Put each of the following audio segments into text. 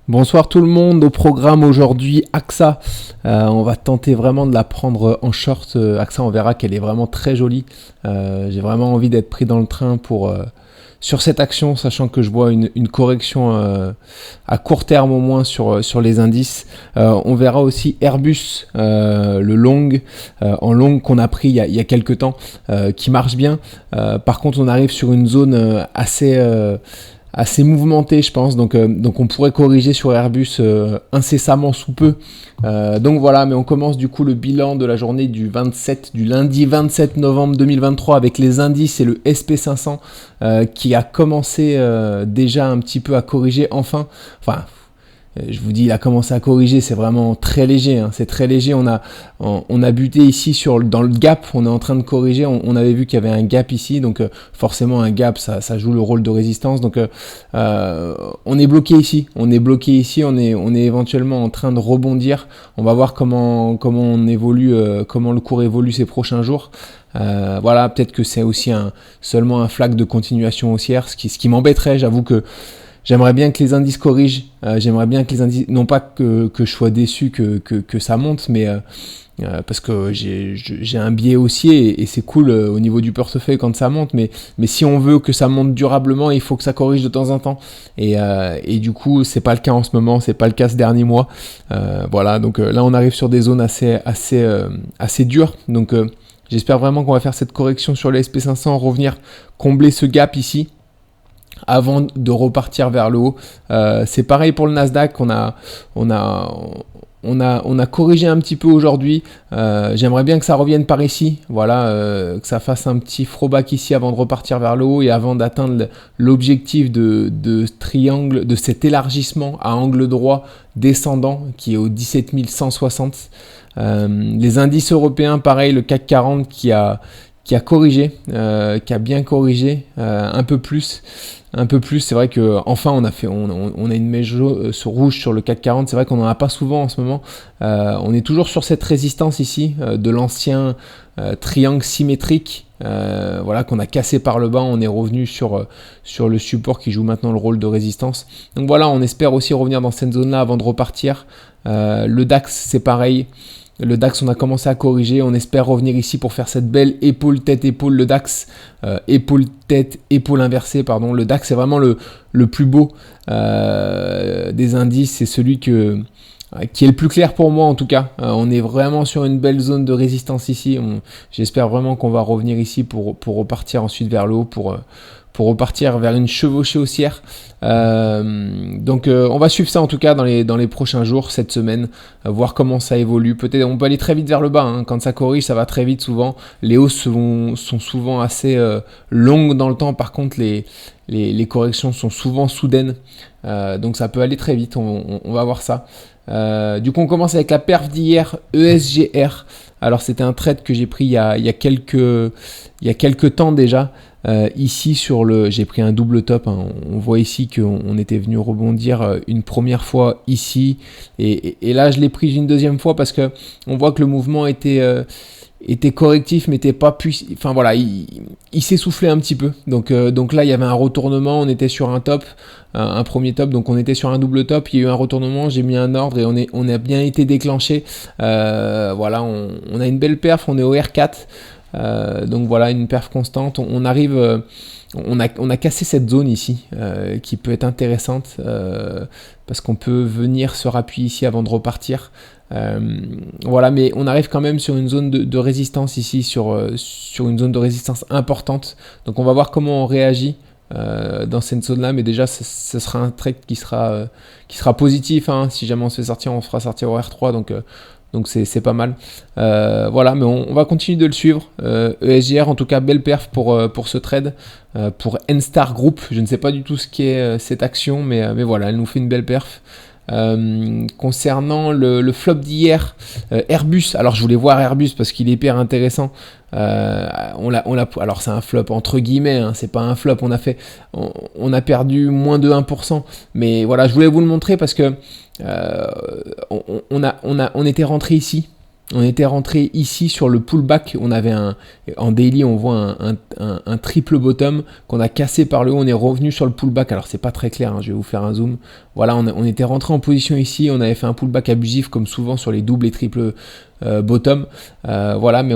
Bonsoir tout le monde, au programme aujourd'hui AXA, on va tenter vraiment de la prendre en short. AXA, on verra qu'elle est vraiment très jolie. J'ai vraiment envie d'être pris dans le train sur cette action, sachant que je vois une correction à court terme au moins sur les indices. On verra aussi Airbus, le long, en long qu'on a pris il y a quelques temps, qui marche bien. Par contre, on arrive sur une zone assez mouvementé, je pense, donc on pourrait corriger sur Airbus incessamment sous peu. Donc voilà, mais on commence du coup le bilan de la journée du lundi 27 novembre 2023 avec les indices et le SP500 qui a commencé déjà un petit peu à corriger enfin. Je vous dis, il a commencé à corriger, c'est vraiment très léger, c'est très léger. On a buté ici dans le gap, on est en train de corriger. On avait vu qu'il y avait un gap ici, donc forcément un gap, ça joue le rôle de résistance. Donc on est bloqué ici, on est éventuellement en train de rebondir. On va voir comment on évolue, comment le cours évolue ces prochains jours. Voilà, peut-être que c'est aussi seulement un flag de continuation haussière, ce qui m'embêterait. J'avoue que j'aimerais bien que les indices corrigent, non pas que je sois déçu que ça monte, mais parce que j'ai un biais haussier et c'est cool au niveau du portefeuille quand ça monte, mais si on veut que ça monte durablement, il faut que ça corrige de temps en temps, et du coup c'est pas le cas en ce moment, c'est pas le cas ce dernier mois. Voilà, donc là on arrive sur des zones assez dures, donc j'espère vraiment qu'on va faire cette correction sur les SP500, revenir combler ce gap ici avant de repartir vers le haut. C'est pareil pour le Nasdaq, on a corrigé un petit peu aujourd'hui. J'aimerais bien que ça revienne par ici, voilà, que ça fasse un petit throwback ici avant de repartir vers le haut et avant d'atteindre l'objectif de triangle, de cet élargissement à angle droit descendant qui est au 17 160. Les indices européens, pareil, le CAC 40 qui a corrigé, qui a bien corrigé, un peu plus. C'est vrai que enfin on a une mèche rouge sur le CAC 40. C'est vrai qu'on n'en a pas souvent en ce moment. On est toujours sur cette résistance ici de l'ancien triangle symétrique, voilà, qu'on a cassé par le bas. On est revenu sur le support qui joue maintenant le rôle de résistance. Donc voilà, on espère aussi revenir dans cette zone là avant de repartir. Le DAX c'est pareil. Le DAX, on a commencé à corriger. On espère revenir ici pour faire cette belle épaule-tête-épaule. Le DAX, épaule-tête, épaule inversée, pardon. Le DAX, c'est vraiment le plus beau des indices. C'est celui qui est le plus clair pour moi, en tout cas. On est vraiment sur une belle zone de résistance ici. J'espère vraiment qu'on va revenir ici pour repartir ensuite vers le haut, pour repartir vers une chevauchée haussière. Donc on va suivre ça en tout cas dans les prochains jours, cette semaine, voir comment ça évolue. Peut-être on peut aller très vite vers le bas, quand ça corrige ça va très vite souvent. Les hausses sont souvent assez longues dans le temps, par contre les corrections sont souvent soudaines, donc ça peut aller très vite, on va voir ça. Du coup on commence avec la perf d'hier, ESGR. Alors c'était un trade que j'ai pris il y a quelques temps déjà. Ici j'ai pris un double top, on voit ici qu'on était venu rebondir une première fois ici, et là je l'ai pris une deuxième fois parce que on voit que le mouvement était correctif mais était pas puissant. Enfin voilà, il s'essoufflait un petit peu, donc là il y avait un retournement, on était sur un top, un premier top, donc on était sur un double top, il y a eu un retournement, j'ai mis un ordre et on a bien été déclenché. Voilà, on a une belle perf, on est au R4. Donc voilà, une perf constante. On arrive, on a cassé cette zone ici qui peut être intéressante parce qu'on peut venir se rappuyer ici avant de repartir. Voilà, mais on arrive quand même sur une zone de résistance ici, sur une zone de résistance importante. Donc on va voir comment on réagit dans cette zone là, mais déjà ce sera un trade qui sera positif, si jamais on se fait sortir, on se fera sortir au R3, donc c'est pas mal. Voilà, mais on va continuer de le suivre. ESGR, en tout cas, belle perf pour ce trade. Pour Enstar Group, je ne sais pas du tout ce qu'est cette action, mais voilà, elle nous fait une belle perf. Concernant le flop d'hier, Airbus. Alors je voulais voir Airbus parce qu'il est hyper intéressant. Alors c'est un flop entre guillemets, c'est pas un flop. On a perdu moins de 1%, mais voilà, je voulais vous le montrer parce que on était rentré ici. on était rentré ici sur le pullback. On avait en daily, on voit un triple bottom qu'on a cassé par le haut. On est revenu sur le pullback. Alors c'est pas très clair, hein, je vais vous faire un zoom. Voilà, on était rentré en position ici. On avait fait un pullback abusif comme souvent sur les doubles et triples bottom. Voilà, mais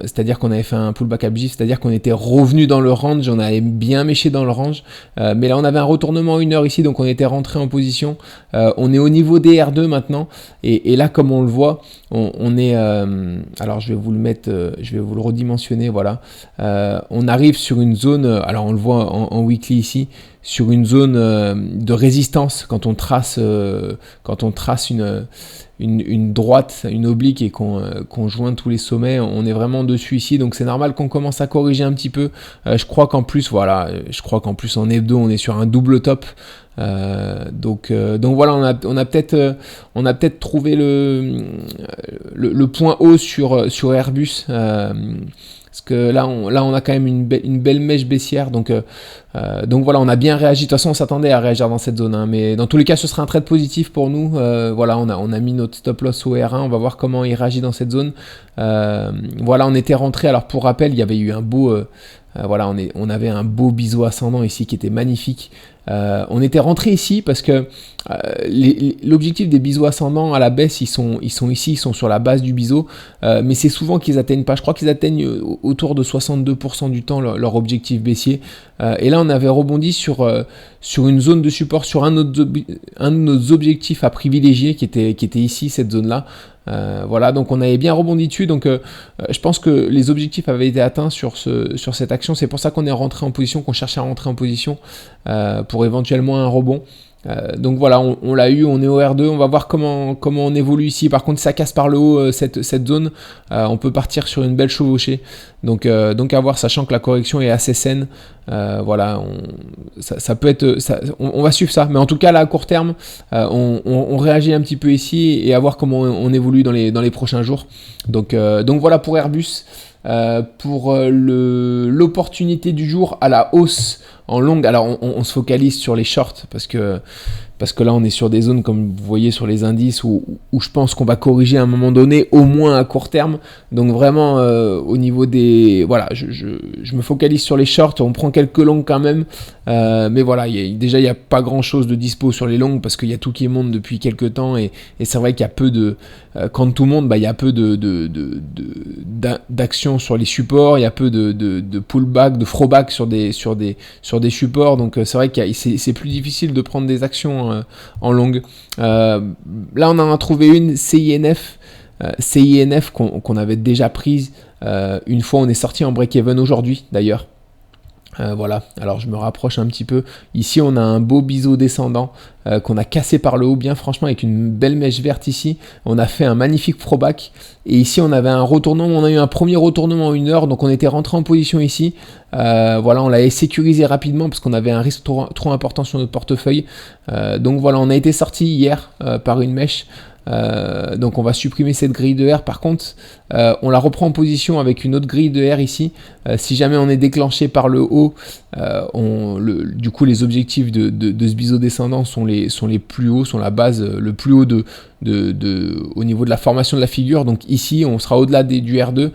c'est-à-dire qu'on avait fait un pullback abusif, c'est-à-dire qu'on était revenu dans le range. On avait bien méché dans le range. Mais là, on avait un retournement 1 heure ici, donc on était rentré en position. On est au niveau des R2 maintenant. Et là, comme on le voit, on est, alors je vais vous le mettre, je vais vous le redimensionner, voilà. On arrive sur une zone, alors on le voit en weekly ici, sur une zone de résistance quand on trace une droite, une oblique et qu'on joint tous les sommets, on est vraiment dessus ici, donc c'est normal qu'on commence à corriger un petit peu. Je crois qu'en plus en hebdo on est sur un double top. Donc voilà, on a peut-être trouvé le point haut sur Airbus, parce que là on a quand même une belle mèche baissière, donc voilà, on a bien réagi. De toute façon on s'attendait à réagir dans cette zone, hein, mais dans tous les cas ce sera un trade positif pour nous. Voilà, on a mis notre stop loss au R1, on va voir comment il réagit dans cette zone. Voilà, on était rentré, alors pour rappel il y avait eu un beau voilà, on avait un beau biseau ascendant ici qui était magnifique. On était rentré ici parce que l'objectif des biseaux ascendants à la baisse, ils sont ici, ils sont sur la base du biseau, mais c'est souvent qu'ils atteignent pas. Je crois qu'ils atteignent autour de 62% du temps leur objectif baissier. Et là, on avait rebondi sur une zone de support, sur un de nos objectifs à privilégier qui était ici, cette zone-là. Voilà, donc on avait bien rebondi dessus, donc je pense que les objectifs avaient été atteints sur cette action. C'est pour ça qu'on est rentré en position, qu'on cherchait à rentrer en position pour éventuellement un rebond. Donc voilà, on l'a eu, on est au R2, on va voir comment on évolue ici. Par contre, ça casse par le haut cette zone, on peut partir sur une belle chevauchée. Donc à voir, sachant que la correction est assez saine. Voilà, ça peut être, on va suivre ça. Mais en tout cas, là, à court terme, on réagit un petit peu ici et à voir comment on évolue dans les prochains jours. Donc voilà pour Airbus. Pour l'opportunité du jour à la hausse en longue, alors on se focalise sur les shorts parce que là on est sur des zones comme vous voyez sur les indices où je pense qu'on va corriger à un moment donné, au moins à court terme. Donc vraiment au niveau des... Voilà, je me focalise sur les shorts, on prend quelques longues quand même, mais voilà, il n'y a pas grand chose de dispo sur les longues parce qu'il y a tout qui monte depuis quelques temps et c'est vrai qu'il y a peu de... quand tout monte, il y a peu d'action sur les supports, il y a peu de pullback, de throwback sur des supports, donc c'est vrai que c'est plus difficile de prendre des actions en longue. Là on en a trouvé une CINF qu'on avait déjà prise une fois. On est sorti en break-even aujourd'hui d'ailleurs. Voilà, alors je me rapproche un petit peu. Ici on a un beau biseau descendant qu'on a cassé par le haut, bien franchement, avec une belle mèche verte ici. On a fait un magnifique throwback et ici on avait un retournement, on a eu un premier retournement en 1 heure, donc on était rentré en position ici. Voilà, on l'avait sécurisé rapidement parce qu'on avait un risque trop important sur notre portefeuille. Donc voilà, on a été sorti hier par une mèche. Donc on va supprimer cette grille de R. Par contre on la reprend en position avec une autre grille de R ici. Si jamais on est déclenché par le haut, du coup les objectifs de ce biseau descendant sont les plus hauts, sont la base le plus haut au niveau de la formation de la figure. Donc ici on sera au-delà du R2.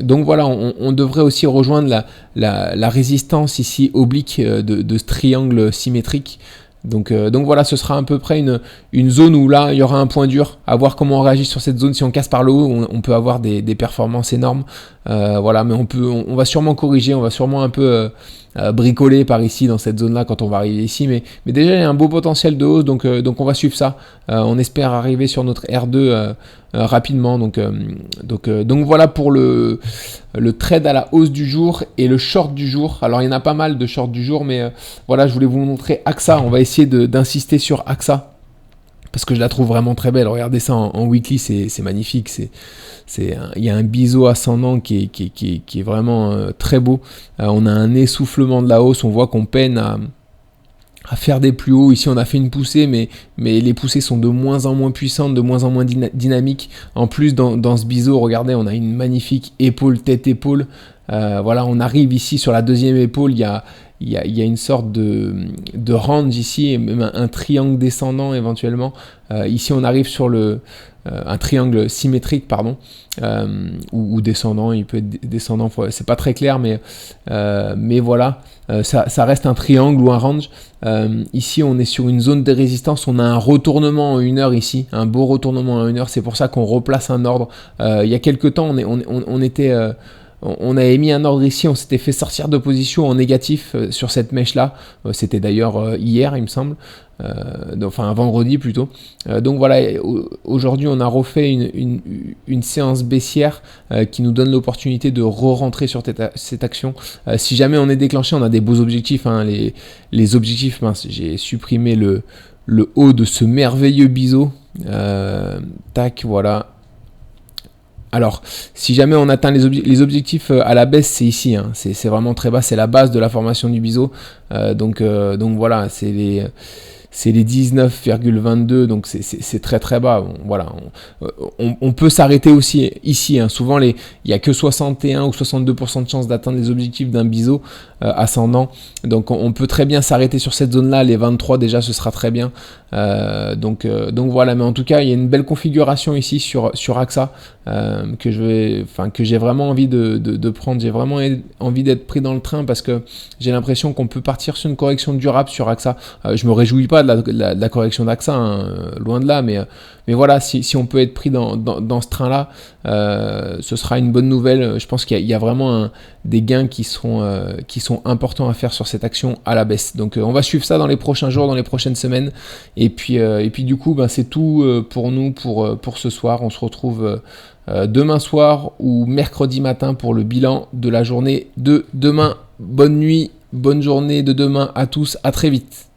Donc voilà, on devrait aussi rejoindre la résistance ici oblique de ce triangle symétrique. Donc voilà, ce sera à peu près une zone où là il y aura un point dur, à voir comment on réagit sur cette zone. Si on casse par le haut, on peut avoir des performances énormes. Voilà, mais on va sûrement corriger, on va sûrement un peu bricoler par ici dans cette zone là quand on va arriver ici, mais déjà il y a un beau potentiel de hausse, donc on va suivre ça. On espère arriver sur notre R2 rapidement, donc voilà pour le trade à la hausse du jour et le short du jour. Alors il y en a pas mal de shorts du jour, mais voilà, je voulais vous montrer AXA. On va essayer d'insister sur AXA parce que je la trouve vraiment très belle. Regardez ça en weekly, c'est magnifique. Il y a un biseau ascendant qui est vraiment très beau. On a un essoufflement de la hausse, on voit qu'on peine à faire des plus hauts. Ici on a fait une poussée, mais les poussées sont de moins en moins puissantes, de moins en moins dynamiques. En plus dans ce biseau, regardez, on a une magnifique épaule, tête-épaule. Voilà, on arrive ici sur la deuxième épaule, il il y a une sorte de range ici, et même un triangle descendant éventuellement. Ici on arrive sur un triangle symétrique, pardon, ou descendant, il peut être descendant, c'est pas très clair, mais voilà, ça reste un triangle ou un range. Ici on est sur une zone de résistance, on a un retournement en 1 heure ici, un beau retournement en 1 heure, c'est pour ça qu'on replace un ordre. Il y a quelques temps on avait mis un ordre ici, on s'était fait sortir de position en négatif sur cette mèche-là. C'était d'ailleurs hier, il me semble. Enfin, un vendredi plutôt. Donc voilà, aujourd'hui, on a refait une séance baissière qui nous donne l'opportunité de re-rentrer sur cette action. Si jamais on est déclenché, on a des beaux objectifs. Hein, les objectifs, mince, j'ai supprimé le haut de ce merveilleux biseau. Tac, voilà. Alors, si jamais on atteint les objectifs à la baisse, c'est ici, hein, c'est vraiment très bas, c'est la base de la formation du biseau. Donc voilà, c'est les 19,22, donc c'est très très bas. Voilà, on peut s'arrêter aussi ici. Hein. Souvent, il n'y a que 61 ou 62% de chance d'atteindre les objectifs d'un biseau ascendant. Donc on peut très bien s'arrêter sur cette zone-là. Les 23 déjà, ce sera très bien. Donc voilà, mais en tout cas, il y a une belle configuration ici sur AXA que j'ai vraiment envie de prendre. J'ai vraiment envie d'être pris dans le train parce que j'ai l'impression qu'on peut partir sur une correction durable sur AXA. Je me réjouis pas de la correction d'AXA, hein, loin de là, mais voilà, si on peut être pris dans ce train-là, ce sera une bonne nouvelle. Je pense qu'il y a vraiment des gains qui sont importants à faire sur cette action à la baisse. Donc on va suivre ça dans les prochains jours, dans les prochaines semaines. Et puis du coup, c'est tout pour nous pour ce soir. On se retrouve demain soir ou mercredi matin pour le bilan de la journée de demain. Bonne nuit, bonne journée de demain à tous. À très vite.